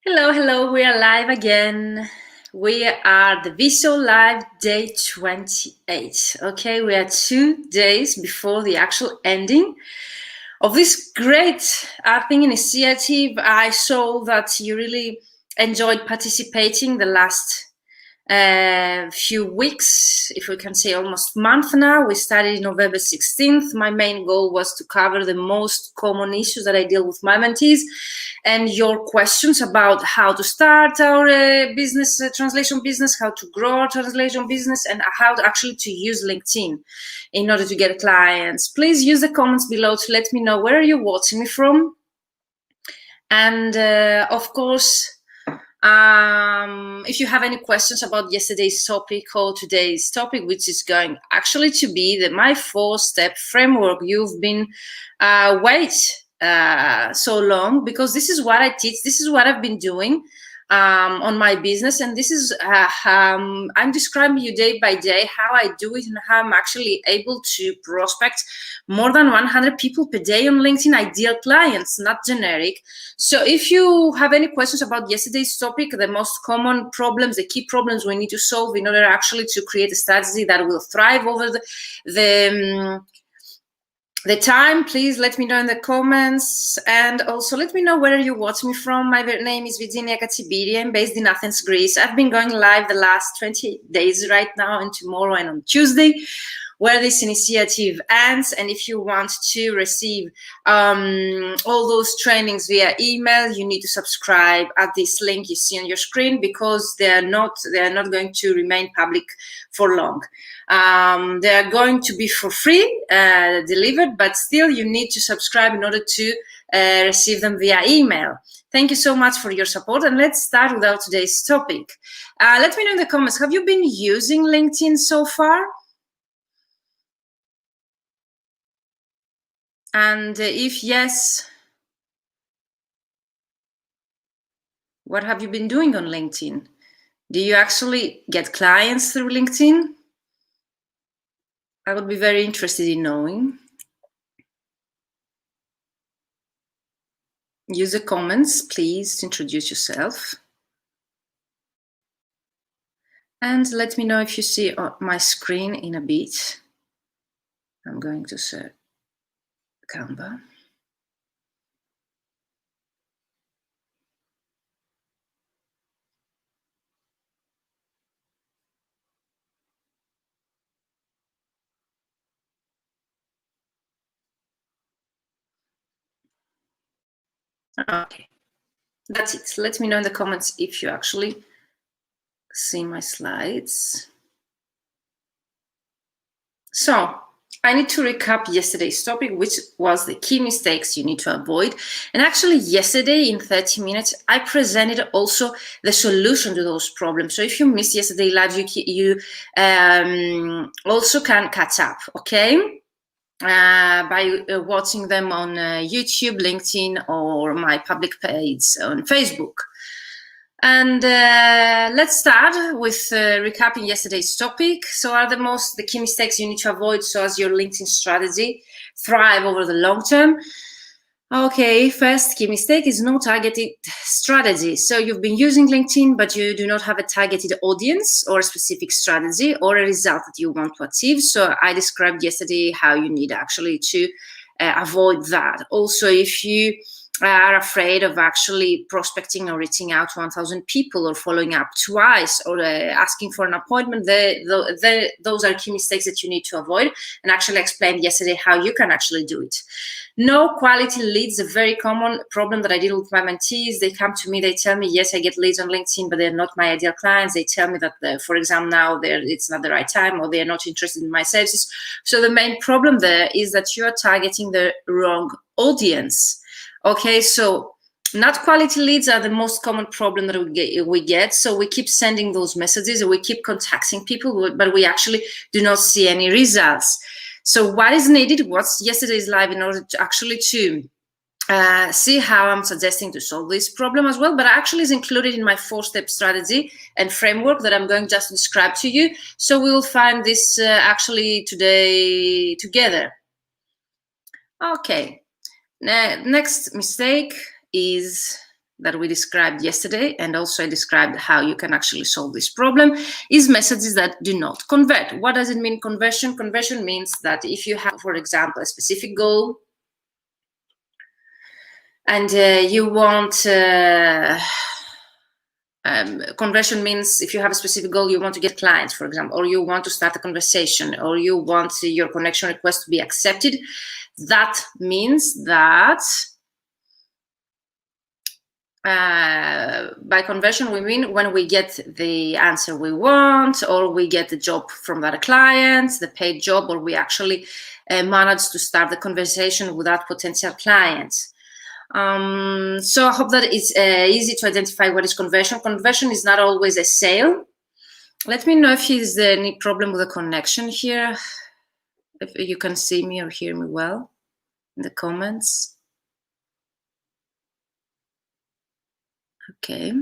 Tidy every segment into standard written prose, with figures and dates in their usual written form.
Hello, we are live again. We are the VShow live day 28. Okay, we are 2 days before the actual ending of this great initiative. I saw that you really enjoyed participating the last few weeks, if we can say almost month now. We started November 16th. My main goal was to cover the most common issues that I deal with my mentees and your questions about how to start our business, translation business, how to grow our translation business, and how to actually to use LinkedIn in order to get clients. Please use the comments below to let me know where you're watching me from. And of course, if you have any questions about yesterday's topic or today's topic, which is going actually to be my 4-step framework, you've been so long, because this is what I teach, this is what I've been doing on my business, and this is I'm describing you day by day how I do it and how I'm actually able to prospect more than 100 people per day on LinkedIn, ideal clients, not generic. So if you have any questions about yesterday's topic, the most common problems, the key problems we need to solve in order actually to create a strategy that will thrive over the time, please let me know in the comments, and also let me know where you watch me from. My name is Virginia Katsibiri. I'm based in Athens, Greece. I've been going live the last 20 days right now, and tomorrow and on Tuesday, where this initiative ends. And if you want to receive all those trainings via email, you need to subscribe at this link you see on your screen, because they are not going to remain public for long. They are going to be for free delivered, but still you need to subscribe in order to receive them via email. Thank you so much for your support, and let's start with our today's topic. Let me know in the comments, have you been using LinkedIn so far? And if yes, what have you been doing on LinkedIn? Do you actually get clients through LinkedIn? I would be very interested in knowing. Use the comments, please, to introduce yourself. And let me know if you see my screen in a bit. I'm going to search Canva. Okay, that's it. Let me know in the comments if you actually see my slides. So I need to recap yesterday's topic, which was the key mistakes you need to avoid. And actually yesterday in 30 minutes, I presented also the solution to those problems. So if you missed yesterday live, you also can catch up, okay? By watching them on YouTube, LinkedIn, or my public page on Facebook. And let's start with recapping yesterday's topic. So are the key mistakes you need to avoid so as your LinkedIn strategy thrive over the long term? Okay, first key mistake is no targeted strategy. So you've been using LinkedIn, but you do not have a targeted audience or a specific strategy or a result that you want to achieve. So I described yesterday how you need actually to avoid that. Also, if you are afraid of actually prospecting or reaching out to 1,000 people or following up twice or asking for an appointment, those are key mistakes that you need to avoid, and actually explained yesterday how you can actually do it. No quality leads, a very common problem that I deal with my mentees. They come to me, they tell me, yes, I get leads on LinkedIn, but they're not my ideal clients. They tell me that, for example, now it's not the right time, or they're not interested in my services. So the main problem there is that you are targeting the wrong audience. Okay, so not quality leads are the most common problem that we get. So we keep sending those messages and we keep contacting people, but we actually do not see any results. So what is needed? What's yesterday's live in order to actually to see how I'm suggesting to solve this problem as well, but actually is included in my 4-step strategy and framework that I'm going just to describe to you. So we will find this actually today together. Okay. Next mistake is that we described yesterday, and also I described how you can actually solve this problem, is messages that do not convert. What does it mean, conversion? Conversion means that if you have, for example, a specific goal, and you want conversion means if you have a specific goal, you want to get clients, for example, or you want to start a conversation, or you want your connection request to be accepted. That means that by conversion, we mean when we get the answer we want, or we get the job from that client, the paid job, or we actually manage to start the conversation with that potential client. So I hope that it's easy to identify what is conversion. Conversion is not always a sale. Let me know if there's any problem with the connection here, if you can see me or hear me well in the comments. Okay.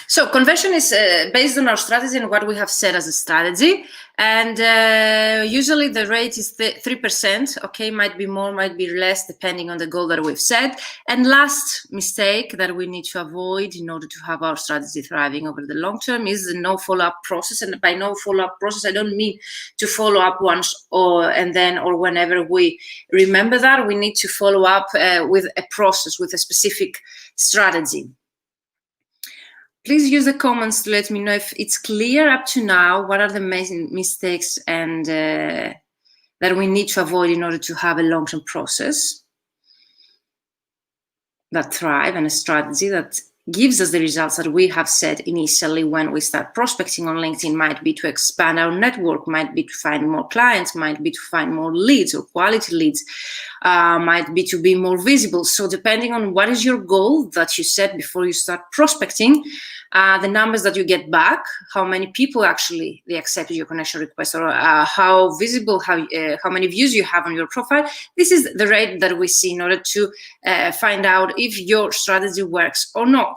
So conversion is based on our strategy and what we have set as a strategy. And usually the rate is 3%. Okay, might be more, might be less, depending on the goal that we've set. And last mistake that we need to avoid in order to have our strategy thriving over the long term is the no follow-up process. And by no follow-up process, I don't mean to follow up once or whenever we remember that. We need to follow up with a process, with a specific strategy. Please use the comments to let me know if it's clear up to now. What are the main mistakes and that we need to avoid in order to have a long-term process that thrive and a strategy that gives us the results that we have set initially when we start prospecting on LinkedIn? Might be to expand our network, might be to find more clients, might be to find more leads or quality leads, might be to be more visible. So depending on what is your goal that you set before you start prospecting, the numbers that you get back, how many people actually they accepted your connection request, or how visible, how many views you have on your profile. This is the rate that we see in order to find out if your strategy works or not.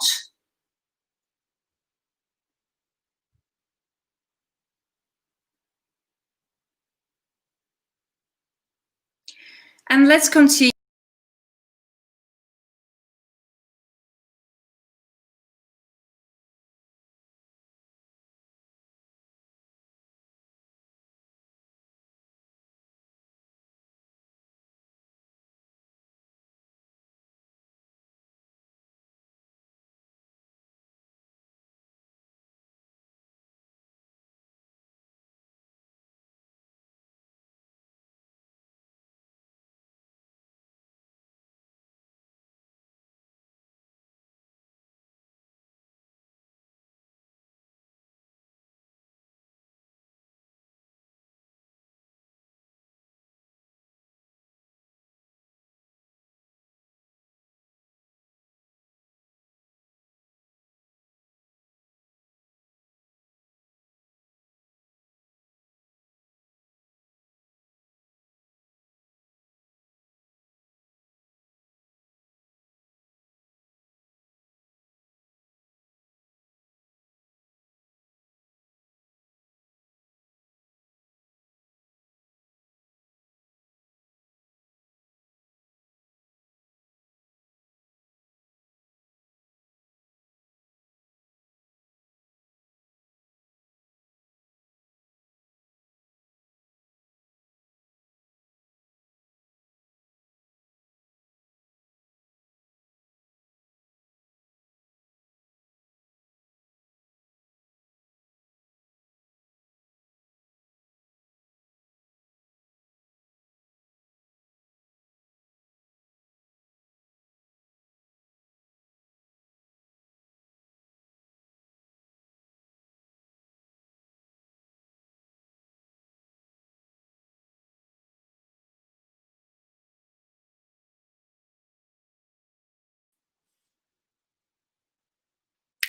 And let's continue.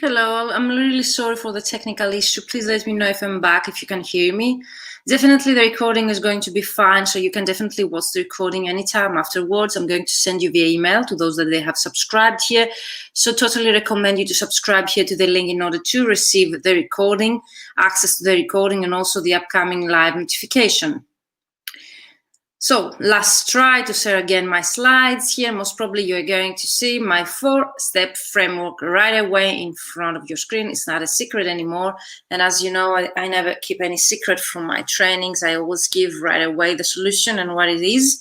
Hello, I'm really sorry for the technical issue. Please let me know if I'm back, if you can hear me. Definitely the recording is going to be fine, so you can definitely watch the recording anytime afterwards. I'm going to send you via email to those that they have subscribed here. So totally recommend you to subscribe here to the link in order to receive the recording, access to the recording, and also the upcoming live notification. So let's try to share again my slides here. Most probably you're going to see my 4-step framework right away in front of your screen. It's not a secret anymore. And as you know, I never keep any secret from my trainings. I always give right away the solution and what it is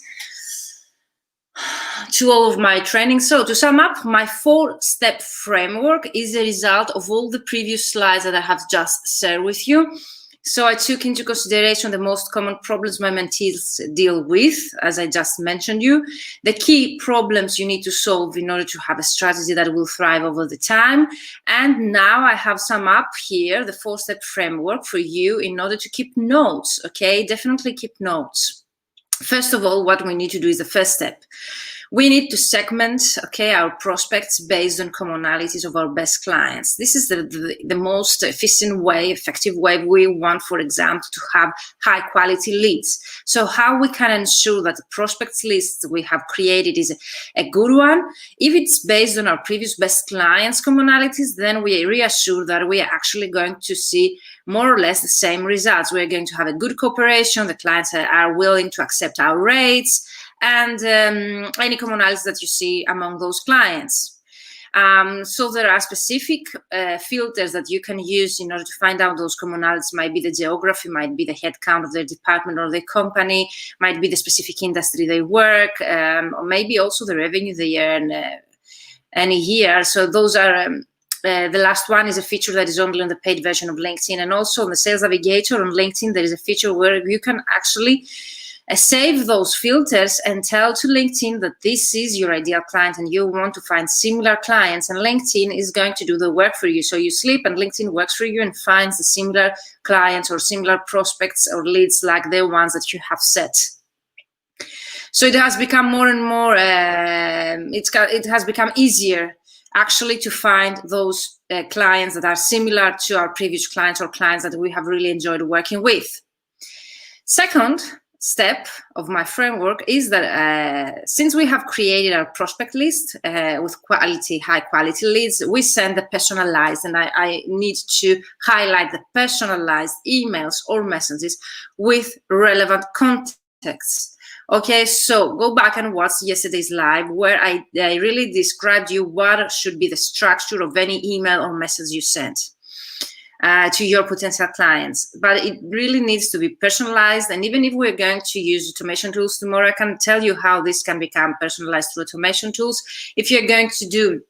to all of my trainings. So to sum up, my 4-step framework is a result of all the previous slides that I have just shared with you. So I took into consideration the most common problems my mentees deal with, as I just mentioned you, the key problems you need to solve in order to have a strategy that will thrive over the time. And now I have sum up here the 4-step framework for you in order to keep notes, okay? Definitely keep notes. First of all, what we need to do is the first step. We need to segment, okay, our prospects based on commonalities of our best clients. This is the most efficient way, effective way we want, for example, to have high quality leads. So how we can ensure that the prospects list we have created is a good one. If it's based on our previous best clients' commonalities, then we reassure that we are actually going to see more or less the same results. We're going to have a good cooperation. The clients are willing to accept our rates, and any commonalities that you see among those clients. So there are specific filters that you can use in order to find out those commonalities. Might be the geography, might be the headcount of their department or their company, might be the specific industry they work, or maybe also the revenue they earn any year. So those are the last one is a feature that is only on the paid version of LinkedIn, and also on the Sales Navigator on LinkedIn there is a feature where you can actually save those filters and tell to LinkedIn that this is your ideal client and you want to find similar clients, and LinkedIn is going to do the work for you. So you sleep and LinkedIn works for you and finds the similar clients or similar prospects or leads like the ones that you have set. So it has become more and more, it has become easier actually to find those clients that are similar to our previous clients or clients that we have really enjoyed working with. Second step of my framework is that since we have created our prospect list with high quality leads, we send the personalized, and I need to highlight the personalized emails or messages with relevant context. Okay, so go back and watch yesterday's live where I really described you what should be the structure of any email or message you send to your potential clients. But it really needs to be personalized. And even if we're going to use automation tools tomorrow, I can tell you how this can become personalized through automation tools. If you're going to do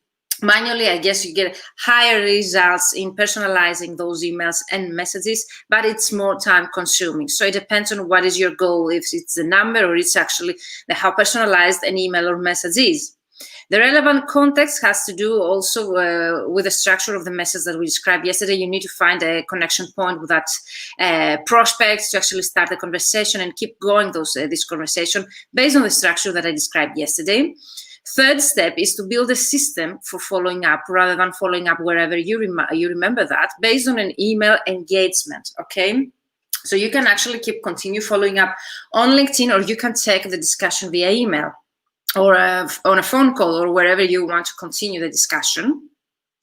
manually, I guess you get higher results in personalizing those emails and messages, but it's more time consuming. So it depends on what is your goal, if it's the number or it's actually how personalized an email or message is. The relevant context has to do also with the structure of the message that we described yesterday. You need to find a connection point with that prospect to actually start the conversation and keep going this conversation based on the structure that I described yesterday. Third step is to build a system for following up rather than following up wherever you remember that, based on an email engagement, okay? So you can actually continue following up on LinkedIn, or you can take the discussion via email or on a phone call or wherever you want to continue the discussion.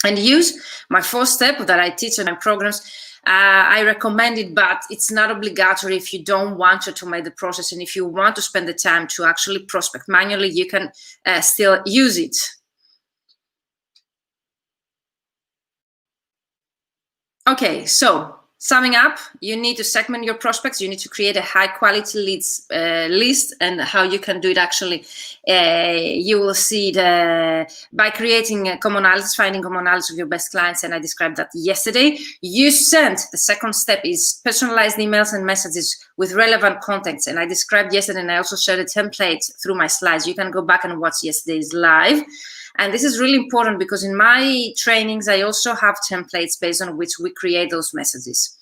And use my 4th step that I teach in my programs. I recommend it, but it's not obligatory if you don't want to automate the process. And if you want to spend the time to actually prospect manually, you can still use it. Okay, so summing up, you need to segment your prospects. You need to create a high quality leads list, and how you can do it actually, you will see it by creating commonalities, finding commonalities of your best clients, and I described that yesterday. You send, the second step is personalized emails and messages with relevant contexts, and I described yesterday, and I also shared a template through my slides. You can go back and watch yesterday's live. And this is really important because in my trainings, I also have templates based on which we create those messages.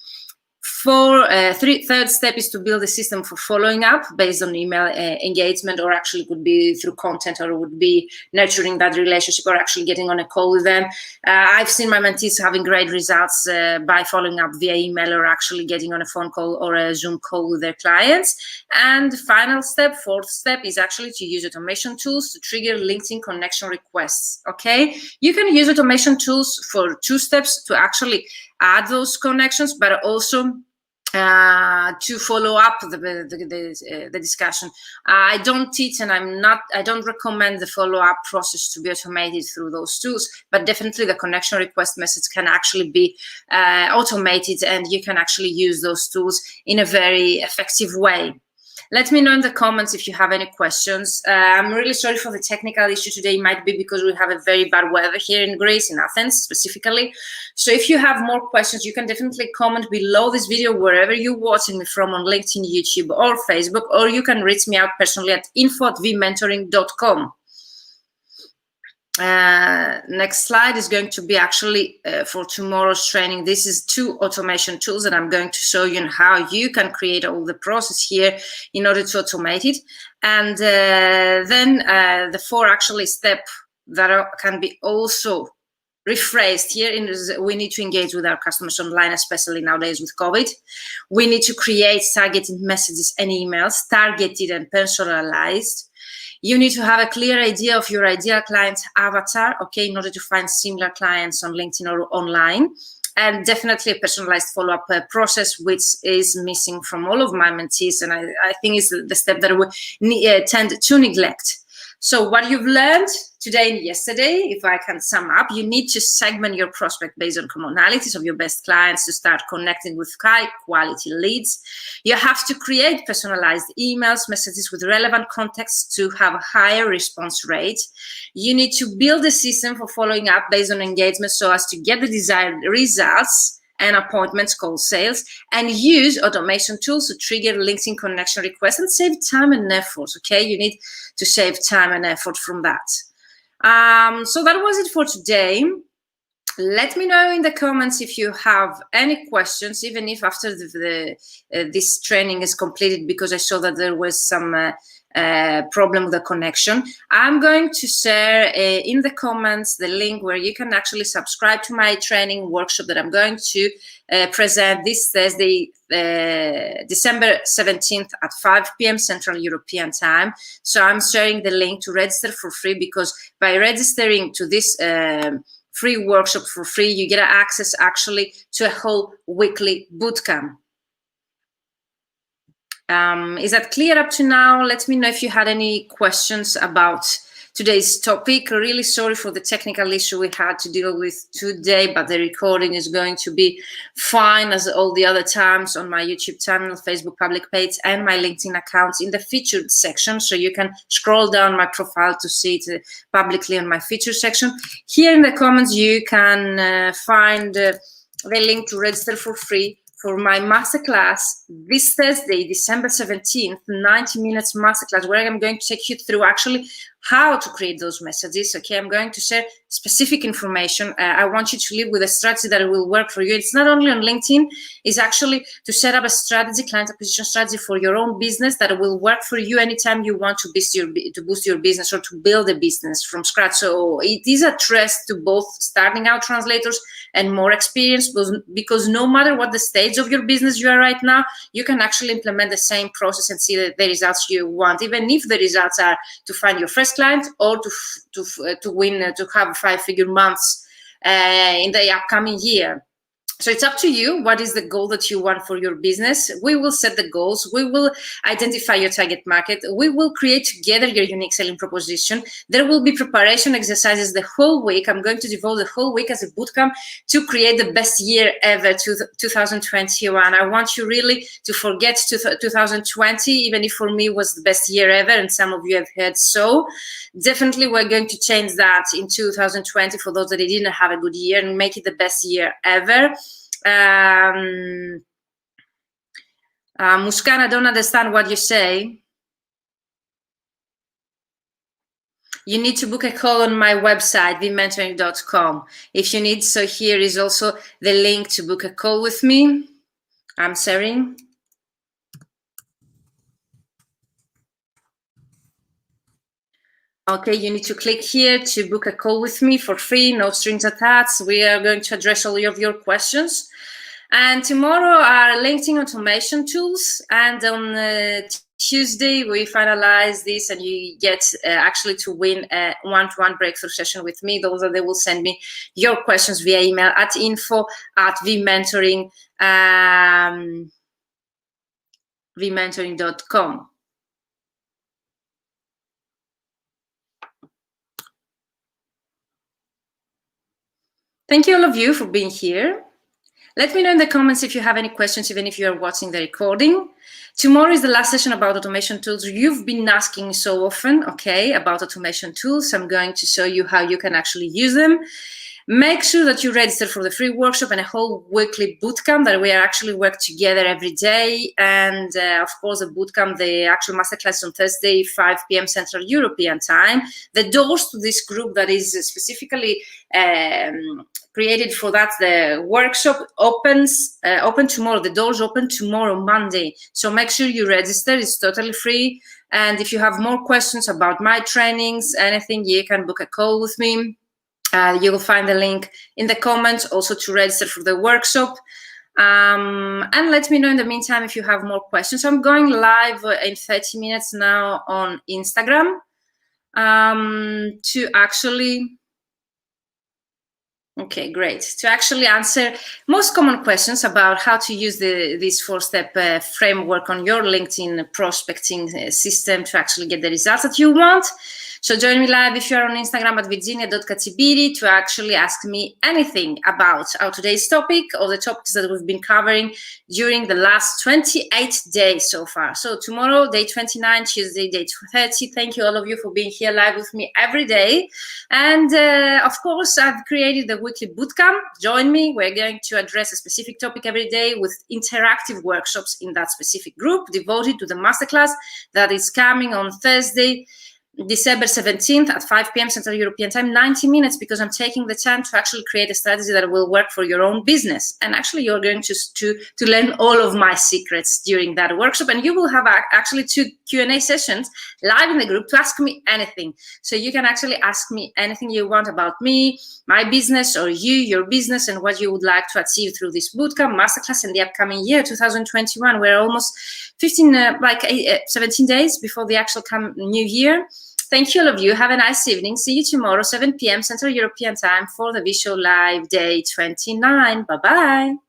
Third step is to build a system for following up based on email engagement, or actually could be through content, or would be nurturing that relationship, or actually getting on a call with them. I've seen my mentees having great results by following up via email, or actually getting on a phone call or a Zoom call with their clients. And final step, 4th step, is actually to use automation tools to trigger LinkedIn connection requests, okay? You can use automation tools for 2 steps to actually add those connections, but also to follow up the discussion. I don't teach, and I don't recommend the follow-up process to be automated through those tools, but definitely the connection request message can actually be automated, and you can actually use those tools in a very effective way. Let me know in the comments if you have any questions. I'm really sorry for the technical issue today. It might be because we have a very bad weather here in Greece, in Athens specifically. So if you have more questions, you can definitely comment below this video wherever you're watching me from, on LinkedIn, YouTube, or Facebook, or you can reach me out personally at info@vmentoring.com. Next slide is going to be actually for tomorrow's training. This is 2 automation tools that I'm going to show you and how you can create all the process here in order to automate it. And then the 4 actually steps that can be also rephrased here. We need to engage with our customers online, especially nowadays with COVID. We need to create targeted messages and emails, targeted and personalized. You need to have a clear idea of your ideal client avatar, okay, in order to find similar clients on LinkedIn or online. And definitely a personalized follow-up process, which is missing from all of my mentees. And I think is the step that we tend to neglect. So what you've learned today and yesterday, if I can sum up, you need to segment your prospect based on commonalities of your best clients to start connecting with high quality leads. You have to create personalized emails, messages with relevant context to have a higher response rate. You need to build a system for following up based on engagement so as to get the desired results and appointments, call sales, and use automation tools to trigger LinkedIn connection requests and save time and effort, okay? You need to save time and effort from that. So that was it for today. Let me know in the comments if you have any questions, even if after this training is completed, because I saw that there was some problem with the connection. I'm going to share in the comments the link where you can actually subscribe to my training workshop that I'm going to present this Thursday, December 17th at 5 p.m. Central European Time. So I'm sharing the link to register for free, because by registering to this free workshop for free, you get access actually to a whole weekly bootcamp. Is that clear up to now? Let me know if you had any questions about today's topic. Really sorry for the technical issue we had to deal with today, but the recording is going to be fine as all the other times on my YouTube channel, Facebook public page, and my LinkedIn accounts in the featured section. So you can scroll down my profile to see it publicly on my featured section. Here in the comments, you can find the link to register for free for my masterclass this Thursday, December 17th, 90 minutes masterclass, where I'm going to take you through actually how to create those messages. Okay, I'm going to share specific information. I want you to live with a strategy that will work for you. It's not only on LinkedIn, it's actually to set up a strategy, client acquisition strategy for your own business that will work for you anytime you want to boost your business or to build a business from scratch. So it is addressed to both starting out translators and more experienced, because no matter what the stage of your business you are right now, you can actually implement the same process and see the results you want, even if the results are to find your first client or to win, to have 5-figure months in the upcoming year. So it's up to you. What is the goal that you want for your business? We will set the goals. We will identify your target market. We will create together your unique selling proposition. There will be preparation exercises the whole week. I'm going to devote the whole week as a bootcamp to create the best year ever, 2021. I want you really to forget 2020, even if for me it was the best year ever, and some of you have heard so. Definitely we're going to change that in 2020 for those that didn't have a good year, and make it the best year ever. Muskan, I don't understand what you say. You need to book a call on my website, vmentoring.com. If you need, so here is also the link to book a call with me. I'm sharing. Okay, you need to click here to book a call with me for free, no strings attached. We are going to address all of your questions. And tomorrow are LinkedIn automation tools. And on Tuesday, we finalize this, and you get actually to win a one-to-one breakthrough session with me. Those are, they will send me your questions via email at info@vmentoring. vmentoring.com. Thank you all of you for being here. Let me know in the comments if you have any questions, even if you are watching the recording. Tomorrow is the last session about automation tools. You've been asking so often, okay, about automation tools. I'm going to show you how you can actually use them. Make sure that you register for the free workshop and a whole weekly bootcamp that we are actually work together every day. And of course, the bootcamp, the actual masterclass on Thursday, 5 p.m. Central European time. The doors to this group that is specifically created for that, the workshop open tomorrow. The doors open tomorrow, Monday. So make sure you register. It's totally free. And if you have more questions about my trainings, anything, you can book a call with me. You will find the link in the comments also to register for the workshop. And let me know in the meantime if you have more questions. I'm going live in 30 minutes now on Instagram to actually... Okay, great. To actually answer most common questions about how to use this 4-step framework on your LinkedIn prospecting system to actually get the results that you want. So join me live if you're on Instagram at virginia.katsibiri to actually ask me anything about our today's topic or the topics that we've been covering during the last 28 days so far. So tomorrow, day 29, Tuesday, day 30. Thank you all of you for being here live with me every day. And of course, I've created the weekly bootcamp. Join me. We're going to address a specific topic every day with interactive workshops in that specific group devoted to the masterclass that is coming on Thursday, December 17th at 5 p.m. Central European time, 90 minutes, because I'm taking the time to actually create a strategy that will work for your own business. And actually, you're going to learn all of my secrets during that workshop. And you will have actually 2 Q&A sessions live in the group to ask me anything. So you can actually ask me anything you want about me, my business, or you, your business, and what you would like to achieve through this bootcamp, masterclass, in the upcoming year, 2021. We're almost 17 days before the actual new year. Thank you all of you. Have a nice evening. See you tomorrow, 7 p.m. Central European time for the VShow Live Day 29. Bye-bye.